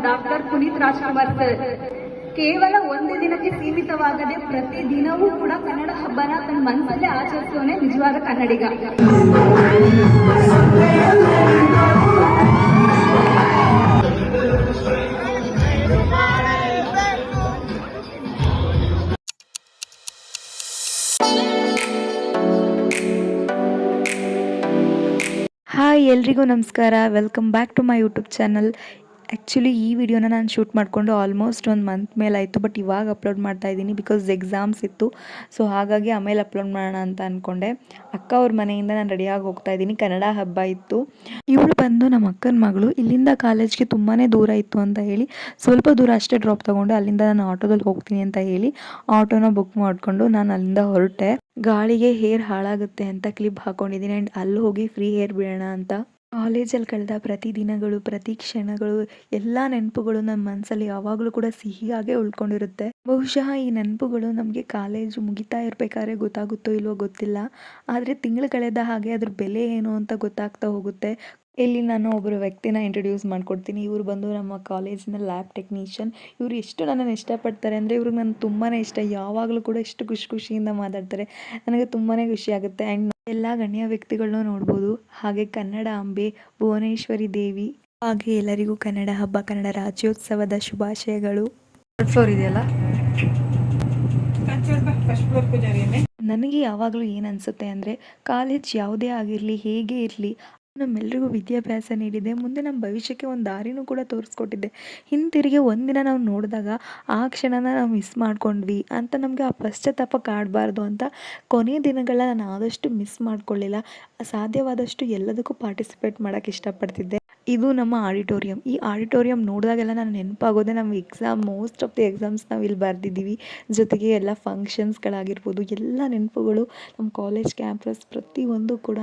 Doctor Puneeth Rajkumar sir ಕೇವಲ ಒಂದು ದಿನಕ್ಕೆ ಸೀಮಿತವಾಗದೆ ಪ್ರತಿ ದಿನವೂ ಕೂಡ ಕನ್ನಡ ಹಬ್ಬನ ತನ್ನ ಮನಸ್ಸಲ್ಲೇ ಆಚರಿಸೋನೆ ನಿಜವಾದ ಕನ್ನಡಿಗ. ಹಾಯ್ ಎಲ್ರಿಗೂ ನಮಸ್ಕಾರ, welcome back to my YouTube channel. Actually ಈ ವಿಡಿಯೋನ ನಾನು ಶೂಟ್ ಮಾಡಿಕೊಂಡು ಆಲ್ಮೋಸ್ಟ್ ಒಂದು ಮಂತ್ ಮೇಲಾಯಿತು, ಬಟ್ ಇವಾಗ ಅಪ್ಲೋಡ್ ಮಾಡ್ತಾ ಇದ್ದೀನಿ ಬಿಕಾಸ್ ಎಕ್ಸಾಮ್ಸ್ ಇತ್ತು. ಸೊ ಹಾಗಾಗಿ ಆಮೇಲೆ ಅಪ್ಲೋಡ್ ಮಾಡೋಣ ಅಂತ ಅಂದ್ಕೊಂಡೆ. ಅಕ್ಕ ಅವ್ರ ಮನೆಯಿಂದ ನಾನು ರೆಡಿಯಾಗಿ ಹೋಗ್ತಾ ಇದ್ದೀನಿ. ಕನ್ನಡ ಹಬ್ಬ ಇತ್ತು. ಇವಳು ಬಂದು ನಮ್ಮ ಅಕ್ಕನ ಮಗಳು. ಇಲ್ಲಿಂದ ಕಾಲೇಜ್ಗೆ ತುಂಬಾ ದೂರ ಇತ್ತು ಅಂತ ಹೇಳಿ ಸ್ವಲ್ಪ ದೂರ ಅಷ್ಟೇ ಡ್ರಾಪ್ ತೊಗೊಂಡು ಅಲ್ಲಿಂದ ನಾನು ಆಟೋದಲ್ಲಿ ಹೋಗ್ತೀನಿ ಅಂತ ಹೇಳಿ ಆಟೋನ ಬುಕ್ ಮಾಡಿಕೊಂಡು ನಾನು ಅಲ್ಲಿಂದ ಹೊರಟೆ. ಗಾಳಿಗೆ ಹೇರ್ ಹಾಳಾಗುತ್ತೆ ಅಂತ ಕ್ಲಿಪ್ ಹಾಕೊಂಡಿದ್ದೀನಿ ಆ್ಯಂಡ್ ಅಲ್ಲಿ ಹೋಗಿ ಫ್ರೀ ಹೇರ್ ಬಿಡೋಣ ಅಂತ. ಕಾಲೇಜಲ್ಲಿ ಕಳೆದ ಪ್ರತಿ ದಿನಗಳು, ಪ್ರತಿ ಕ್ಷಣಗಳು, ಎಲ್ಲ ನೆನಪುಗಳು ನಮ್ಮ ಮನಸ್ಸಲ್ಲಿ ಯಾವಾಗಲೂ ಕೂಡ ಸಿಹಿಯಾಗೇ ಉಳ್ಕೊಂಡಿರುತ್ತೆ. ಬಹುಶಃ ಈ ನೆನಪುಗಳು ನಮಗೆ ಕಾಲೇಜು ಮುಗಿತಾ ಇರಬೇಕಾದ್ರೆ ಗೊತ್ತಾಗುತ್ತೋ ಇಲ್ವೋ ಗೊತ್ತಿಲ್ಲ, ಆದರೆ ತಿಂಗಳು ಕಳೆದ ಹಾಗೆ ಅದ್ರ ಬೆಲೆ ಏನು ಅಂತ ಗೊತ್ತಾಗ್ತಾ ಹೋಗುತ್ತೆ. ಇಲ್ಲಿ ನಾನು ಒಬ್ಬರು ವ್ಯಕ್ತಿನ ಇಂಟ್ರೊಡ್ಯೂಸ್ ಮಾಡ್ಕೊಡ್ತೀನಿ. ಇವರು ಬಂದು ನಮ್ಮ ಕಾಲೇಜಿನ ಲ್ಯಾಬ್ ಟೆಕ್ನಿಷಿಯನ್. ಇವರು ಎಷ್ಟು ನನ್ನನ್ನು ಇಷ್ಟಪಡ್ತಾರೆ ಅಂದರೆ ಇವ್ರಿಗೆ ನನಗೆ ತುಂಬಾ ಇಷ್ಟ. ಯಾವಾಗಲೂ ಕೂಡ ಎಷ್ಟು ಖುಷಿಯಿಂದ ಮಾತಾಡ್ತಾರೆ, ನನಗೆ ತುಂಬಾ ಖುಷಿ ಆಗುತ್ತೆ. ಆ್ಯಂಡ್ ಎಲ್ಲ ಗಣ್ಯ ವ್ಯಕ್ತಿಗಳನ್ನೂ ನೋಡ್ಬೋದು. ಹಾಗೆ ಕನ್ನಡ ಅಂಬೆ ಭುವನೇಶ್ವರಿ ದೇವಿ. ಹಾಗೆ ಎಲ್ಲರಿಗೂ ಕನ್ನಡ ಹಬ್ಬ, ಕನ್ನಡ ರಾಜ್ಯೋತ್ಸವದ ಶುಭಾಶಯಗಳು. ಫ್ಲೋರ್ ಇದೆಯಲ್ಲ, ನನಗೆ ಯಾವಾಗಲೂ ಏನು ಅನಿಸುತ್ತೆ ಅಂದರೆ ಕಾಲೇಜ್ ಯಾವುದೇ ಆಗಿರಲಿ, ಹೇಗೆ ಇರಲಿ, ನಮ್ಮೆಲ್ಲರಿಗೂ ವಿದ್ಯಾಭ್ಯಾಸ ನೀಡಿದೆ, ಮುಂದೆ ನಮ್ಮ ಭವಿಷ್ಯಕ್ಕೆ ಒಂದು ದಾರಿನೂ ಕೂಡ ತೋರಿಸ್ಕೊಟ್ಟಿದ್ದೆ. ಹಿಂತಿರುಗಿ ಒಂದಿನ ನಾವು ನೋಡಿದಾಗ ಆ ಕ್ಷಣನ ನಾವು ಮಿಸ್ ಮಾಡ್ಕೊಂಡ್ವಿ ಅಂತ ನಮಗೆ ಆ ಪಶ್ಚಾತ್ತಾಪ ಕಾಡಬಾರ್ದು ಅಂತ ಕೊನೆಯ ದಿನಗಳನ್ನ ನಾನು ಆದಷ್ಟು ಮಿಸ್ ಮಾಡ್ಕೊಳ್ಳಿಲ್ಲ. ಸಾಧ್ಯವಾದಷ್ಟು ಎಲ್ಲದಕ್ಕೂ ಪಾರ್ಟಿಸಿಪೇಟ್ ಮಾಡೋಕ್ಕೆ ಇಷ್ಟಪಡ್ತಿದ್ದೆ. ಇದು ನಮ್ಮ ಆಡಿಟೋರಿಯಂ. ಈ ಆಡಿಟೋರಿಯಂ ನೋಡಿದಾಗೆಲ್ಲ ನಾನು ನೆನಪಾಗೋದೆ ನಮ್ಮ exam. Most of the exams ನಾವು ಇಲ್ಲಿ ಬರೆದಿದ್ದೀವಿ. ಜೊತೆಗೆ ಎಲ್ಲ ಫಂಕ್ಷನ್ಸ್ಗಳಾಗಿರ್ಬೋದು, ಎಲ್ಲ ನೆನಪುಗಳು ನಮ್ಮ ಕಾಲೇಜ್ ಕ್ಯಾಂಪಸ್ ಪ್ರತಿಯೊಂದು ಕೂಡ.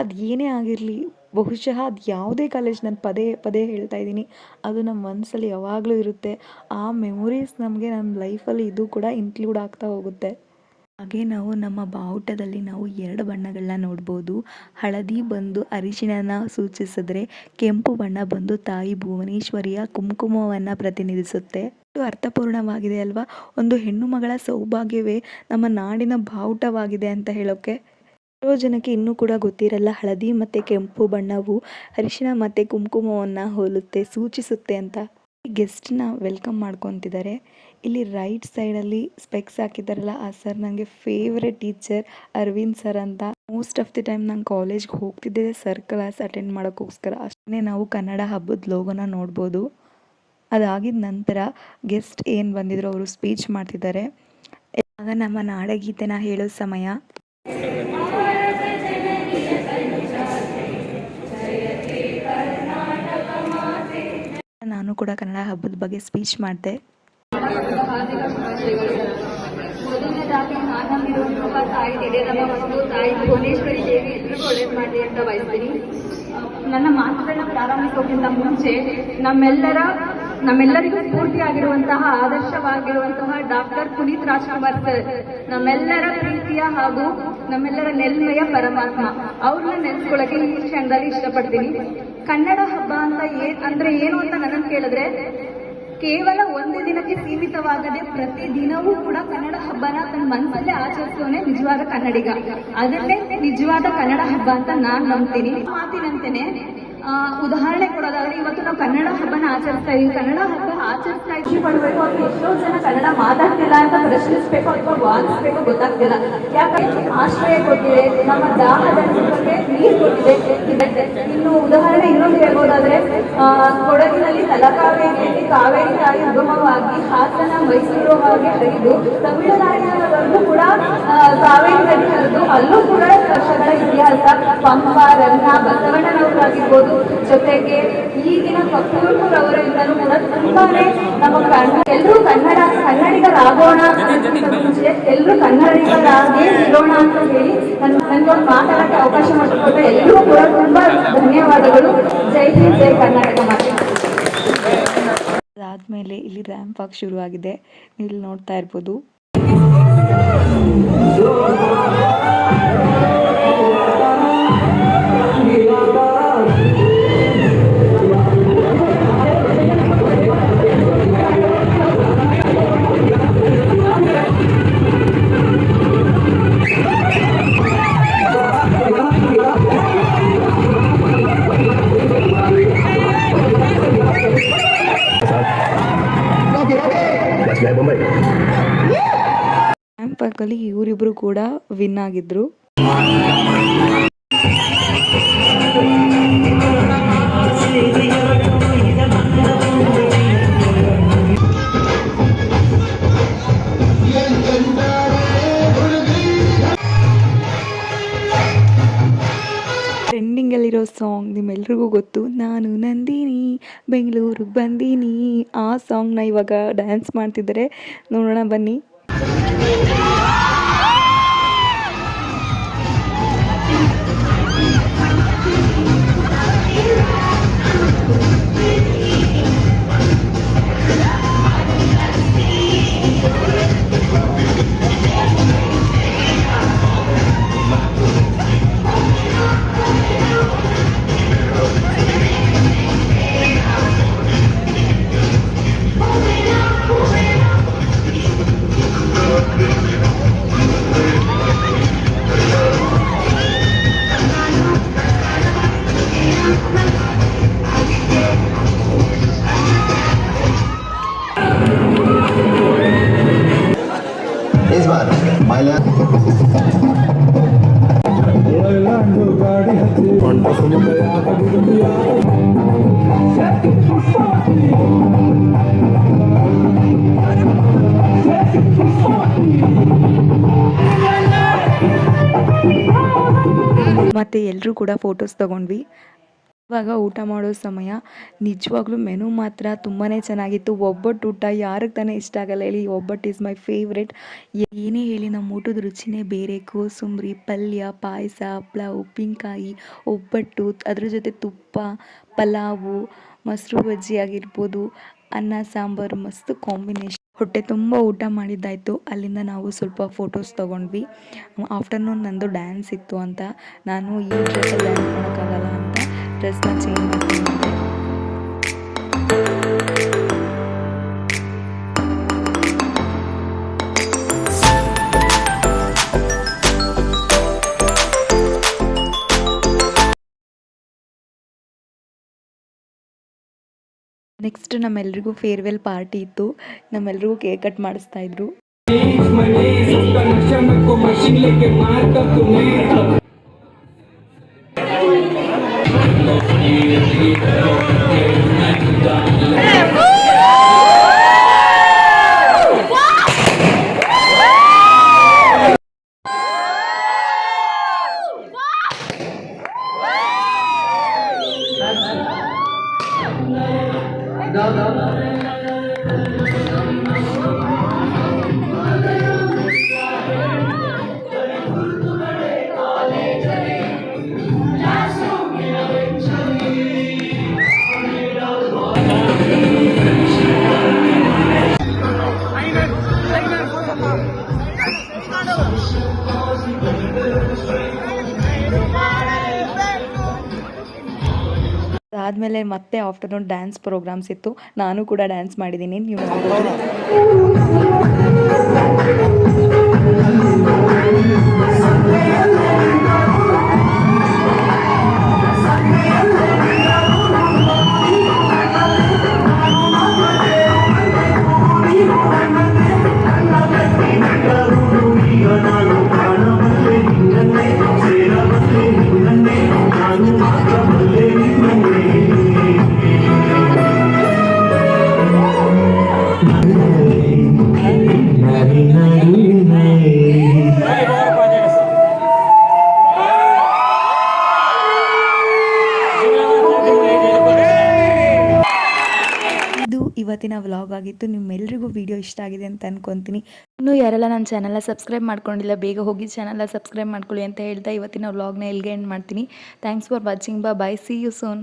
ಅದು ಏನೇ ಆಗಿರಲಿ, ಬಹುಶಃ ಅದು ಯಾವುದೇ ಕಾಲೇಜ್, ನಾನು ಪದೇ ಪದೇ ಹೇಳ್ತಾ ಇದ್ದೀನಿ, ಅದು ನಮ್ಮ ಮನಸ್ಸಲ್ಲಿ ಯಾವಾಗಲೂ ಇರುತ್ತೆ. ಆ ಮೆಮೊರೀಸ್ ನಮಗೆ ನಮ್ಮ ಲೈಫಲ್ಲಿ ಇದು ಕೂಡ ಇನ್ಕ್ಲೂಡ್ ಆಗ್ತಾ ಹೋಗುತ್ತೆ. ಹಾಗೆ ನಾವು ನಮ್ಮ ಬಾವುಟದಲ್ಲಿ ನಾವು 2 ಬಣ್ಣಗಳನ್ನ ನೋಡ್ಬೋದು. ಹಳದಿ ಬಂದು ಅರಿಶಿಣನ ಸೂಚಿಸಿದ್ರೆ, ಕೆಂಪು ಬಣ್ಣ ಬಂದು ತಾಯಿ ಭುವನೇಶ್ವರಿಯ ಕುಂಕುಮವನ್ನು ಪ್ರತಿನಿಧಿಸುತ್ತೆ. ಇದು ಅರ್ಥಪೂರ್ಣವಾಗಿದೆ ಅಲ್ವಾ? ಒಂದು ಹೆಣ್ಣು ಮಗಳ ಸೌಭಾಗ್ಯವೇ ನಮ್ಮ ನಾಡಿನ ಬಾವುಟವಾಗಿದೆ ಅಂತ ಹೇಳೋಕ್ಕೆ ಎಷ್ಟೋ ಜನಕ್ಕೆ ಇನ್ನೂ ಕೂಡ ಗೊತ್ತಿರಲ್ಲ. ಹಳದಿ ಮತ್ತು ಕೆಂಪು ಬಣ್ಣವು ಅರಿಶಿಣ ಮತ್ತು ಕುಂಕುಮವನ್ನು ಹೋಲುತ್ತೆ, ಸೂಚಿಸುತ್ತೆ ಅಂತ. ಗೆಸ್ಟ್ನ ವೆಲ್ಕಮ್ ಮಾಡ್ಕೊತಿದ್ದಾರೆ. ಇಲ್ಲಿ ರೈಟ್ ಸೈಡಲ್ಲಿ ಸ್ಪೆಕ್ಸ್ ಹಾಕಿದ್ದಾರಲ್ಲ, ಆ ಸರ್ ನನಗೆ ಫೇವ್ರೆಟ್ ಟೀಚರ್ ಅರವಿಂದ್ ಸರ್ ಅಂತ. ಮೋಸ್ಟ್ ಆಫ್ ದಿ ಟೈಮ್ ನಾನು ಕಾಲೇಜ್ಗೆ ಹೋಗ್ತಿದ್ದೆ ಸರ್ ಕ್ಲಾಸ್ ಅಟೆಂಡ್ ಮಾಡೋಕ್ಕೋಸ್ಕರ. ಅಷ್ಟೇ ನಾವು ಕನ್ನಡ ಹಬ್ಬದ ಲೋಗೋನ ನೋಡ್ಬೋದು. ಅದಾಗಿದ ನಂತರ ಗೆಸ್ಟ್ ಏನು ಬಂದಿದ್ರು ಅವರು ಸ್ಪೀಚ್ ಮಾಡ್ತಿದ್ದಾರೆ. ಆಗ ನಮ್ಮ ನಾಡಗೀತೆನ ಹೇಳೋ ಸಮಯ. ನಾನು ಕೂಡ ಕನ್ನಡ ಹಬ್ಬದ ಬಗ್ಗೆ ಸ್ಪೀಚ್ ಮಾಡಿದೆ. ಮೊದಲನೇದಾಗಿ ನನ್ನಲ್ಲಿರುವಂತಹ ತಾಯಿ ಹಿರಿಯರಮ್ಮ ಮತ್ತು ತಾಯಿ ಭುವನೇಶ್ವರಿ ದೇವಿ ಎಲ್ರಿಗೂ ಒಳ್ಳೇದು ಮಾಡಿ ಅಂತ ಬಯಸ್ತೀನಿ. ನನ್ನ ಮಾತುಗಳನ್ನ ಪ್ರಾರಂಭಿಸೋಕ್ಕಿಂತ ಮುಂಚೆ ನಮ್ಮೆಲ್ಲರಿಗೂ ಸ್ಫೂರ್ತಿಯಾಗಿರುವಂತಹ, ಆದರ್ಶವಾಗಿರುವಂತಹ ಡಾಕ್ಟರ್ ಪುನೀತ್ ರಾಜ್ಕುಮಾರ್ ಸರ್, ನಮ್ಮೆಲ್ಲರ ಪ್ರೀತಿಯ ಹಾಗೂ ನಮ್ಮೆಲ್ಲರ ನೆಲ್ಮೆಯ ಪರಮಾತ್ಮ, ಅವ್ರನ್ನ ನೆನೆಸ್ಕೊಳ್ಳೋಕೆ ಈ ಕ್ಷಣದಲ್ಲಿ ಇಷ್ಟಪಡ್ತೀನಿ. ಕನ್ನಡ ಹಬ್ಬ ಅಂತ ಅಂದ್ರೆ ಏನು ಅಂತ ನನ್ನನ್ನು ಕೇಳಿದ್ರೆ, ಕೇವಲ ಒಂದು ದಿನಕ್ಕೆ ಸೀಮಿತವಾಗದೆ ಪ್ರತಿ ದಿನವೂ ಕೂಡ ಕನ್ನಡ ಹಬ್ಬನ ತನ್ನ ಮನಸ್ಸಲ್ಲೇ ಆಚರಿಸೋನೆ ನಿಜವಾದ ಕನ್ನಡಿಗ. ಅದನ್ನೇ ನಿಜವಾದ ಕನ್ನಡ ಹಬ್ಬ ಅಂತ ನಾನು ನಂಬ್ತೀನಿ. ಮಾತಿನಂತೆನೆ ಉದಾಹರಣೆ ಕೊಡೋದಾದ್ರೆ, ಇವತ್ತು ನಾವು ಕನ್ನಡ ಹಬ್ಬನ ಆಚರಿಸ್ತಾ ಇದೀವಿ. ಕನ್ನಡ ಹಬ್ಬ ಆಚರಿಸ್ತಾ ಇದ್ದೀವಿ ಪಡಬೇಕು ಅಂತ ಎಷ್ಟೋ ಜನ ಕನ್ನಡ ಮಾತಾಡ್ತಿಲ್ಲ ಅಂತ ಪ್ರಶ್ನಿಸ್ಬೇಕು ಅಥವಾ ವಾದಿಸ್ಬೇಕು ಗೊತ್ತಾಗ್ತಿಲ್ಲ. ಯಾಕಂದ್ರೆ ಆಶ್ರಯ ಕೊಟ್ಟಿದೆ, ನಮ್ಮ ದಾಹದ ನೀರು ಕೊಟ್ಟಿದೆ. ಇನ್ನು ಉದಾಹರಣೆ ಇನ್ನೊಂದು ಹೇಳ್ಬೋದಾದ್ರೆ, ಕೊಡಗಿನಲ್ಲಿ ತಲಕಾವೇರಿಯಲ್ಲಿ ಕಾವೇರಿ ತಾಯಿ ಉಗಮವಾಗಿ ಹಾಸನ, ಮೈಸೂರು ಹಾಗೆ ಹರಿದು ತಮಿಳುನಾಡಿನವರೆಗೂ ಕೂಡ ಕಾವೇರಿ ನದಿ ಹರಿದು ಅಲ್ಲೂ ಕೂಡ ವರ್ಷಗಳ ಇತಿಹಾಸ. ಪಂಪ, ರನ್ನ, ಬಸವಣ್ಣನವರಾಗಿರ್ಬೋದು, ಜೊತೆಗೆ ಈಗಿನ ಕಪ್ಪೂರ್ಪುರವರಿಂದಲೂ ಕೂಡ ತುಂಬಾನೇ ನಮ್ಮ ಎಲ್ಲರೂ ಕನ್ನಡಿಗರಾಗೋಣ, ಎಲ್ಲರೂ ಕನ್ನಡಿಗರಾಗೇ ಇರೋಣ ಅಂತ ಹೇಳಿ ನನ್ಗೊಂದು ಮಾತಾಡಕ್ಕೆ ಅವಕಾಶ ಮಾಡಿಕೊಟ್ಟ ಎಲ್ಲರೂ ಕೂಡ ತುಂಬಾ ಧನ್ಯವಾದಗಳು. ಜೈ ಹಿಂದ್, ಜೈ ಕರ್ನಾಟಕ ಮಾತೆ. ಅದಾದಮೇಲೆ ಇಲ್ಲಿ ರ್ಯಾಂಪ್ ವಾಕ್ ಶುರುವಾಗಿದೆ. ಇಲ್ಲಿ ನೋಡ್ತಾ ಇರ್ಬೋದು. ಮಾರ್ಕಲ್ಲಿ ಇವರಿಬ್ಬರು ಕೂಡ ವಿನ್ ಆಗಿದ್ರು. ಟ್ರೆಂಡಿಂಗಲ್ಲಿರೋ ಸಾಂಗ್ ನಿಮ್ಮೆಲ್ರಿಗೂ ಗೊತ್ತು, ನಾನು ನಂದಿನಿ ಬೆಂಗಳೂರಿಗೆ ಬಂದೀನಿ. ಆ ಸಾಂಗ್ನ ಇವಾಗ ಡ್ಯಾನ್ಸ್ ಮಾಡ್ತಿದ್ದಾರೆ, ನೋಡೋಣ ಬನ್ನಿ. इस बार बाइला ಮತ್ತು ಎಲ್ಲರೂ ಕೂಡ ಫೋಟೋಸ್ ತಗೊಂಡ್ವಿ. ಇವಾಗ ಊಟ ಮಾಡೋ ಸಮಯ. ನಿಜವಾಗ್ಲೂ ಮೆನು ಮಾತ್ರ ತುಂಬಾ ಚೆನ್ನಾಗಿತ್ತು. ಒಬ್ಬಟ್ಟು ಊಟ ಯಾರಿಗೆ ತಾನೇ ಇಷ್ಟ ಆಗಲ್ಲ ಹೇಳಿ. ಒಬ್ಬಟ್ಟು ಈಸ್ ಮೈ ಫೇವ್ರೆಟ್. ಏನೇ ಹೇಳಿ ನಮ್ಮ ಊಟದ ರುಚಿನೇ ಬೇರೆ. ಕೋಸಂಬರಿ, ಪಲ್ಯ, ಪಾಯಸ, ಹಪ್ಪಳ, ಉಪ್ಪಿನಕಾಯಿ, ಒಬ್ಬಟ್ಟು, ಅದ್ರ ಜೊತೆ ತುಪ್ಪ, ಪಲಾವು, ಮೊಸರು ಬಜ್ಜಿ ಆಗಿರ್ಬೋದು, ಅನ್ನ ಸಾಂಬಾರು, ಮಸ್ತ್ ಕಾಂಬಿನೇಷನ್. ಹೊಟ್ಟೆ ತುಂಬ ಊಟ ಮಾಡಿದ್ದಾಯಿತು. ಅಲ್ಲಿಂದ ನಾವು ಸ್ವಲ್ಪ ಫೋಟೋಸ್ ತೊಗೊಂಡ್ವಿ. ಆಫ್ಟರ್ನೂನ್ ನಂದು ಡ್ಯಾನ್ಸ್ ಇತ್ತು ಅಂತ ನಾನು ಈ ಡ್ರೆಸ್ಸಲ್ಲಿ ಡ್ಯಾನ್ಸ್ ಮಾಡೋಕ್ಕಾಗಲ್ಲ ಅಂತ ಡ್ರೆಸ್ನ ಚೇಂಜ್ ಮಾಡ್ತೀನಿ. ನೆಕ್ಸ್ಟ್ ನಮ್ಮೆಲ್ರಿಗೂ ಫೇರ್ವೆಲ್ ಪಾರ್ಟಿ ಇತ್ತು. ನಮ್ಮೆಲ್ರಿಗೂ ಕೇಕ್ ಕಟ್ ಮಾಡಿಸ್ತಾ ಇದ್ರು. ಅದಾದಮೇಲೆ ಮತ್ತೆ ಆಫ್ಟರ್ನೂನ್ ಡ್ಯಾನ್ಸ್ ಪ್ರೋಗ್ರಾಮ್ಸ್ ಇತ್ತು. ನಾನು ಕೂಡ ಡ್ಯಾನ್ಸ್ ಮಾಡಿದ್ದೀನಿ, ನೀವು ನೋಡ್ಬೋದು. ಇವತ್ತಿನ ವ್ಲಾಗ್ ಆಗಿತ್ತು. ನಿಮ್ಮೆಲ್ಲರಿಗೂ ವಿಡಿಯೋ ಇಷ್ಟ ಆಗಿದೆ ಅಂತ ಅನ್ಕೊತೀನಿ. ಇನ್ನೂ ಯಾರೆಲ್ಲ ನನ್ನ ಚಾನಲ್ನ ಸಬ್ಸ್ಕ್ರೈಬ್ ಮಾಡ್ಕೊಂಡಿಲ್ಲ ಬೇಗ ಹೋಗಿ ಚಾನಲ್ನ ಸಬ್ಸ್ಕ್ರೈಬ್ ಮಾಡ್ಕೊಳ್ಳಿ ಅಂತ ಹೇಳ್ತಾ ಇವತ್ತಿನ ವ್ಲಾಗ್ನ ಎಲ್ಲಿಗೆ ಎಂಡ್ ಮಾಡ್ತೀನಿ. Thanks for watching. Bye, see you soon.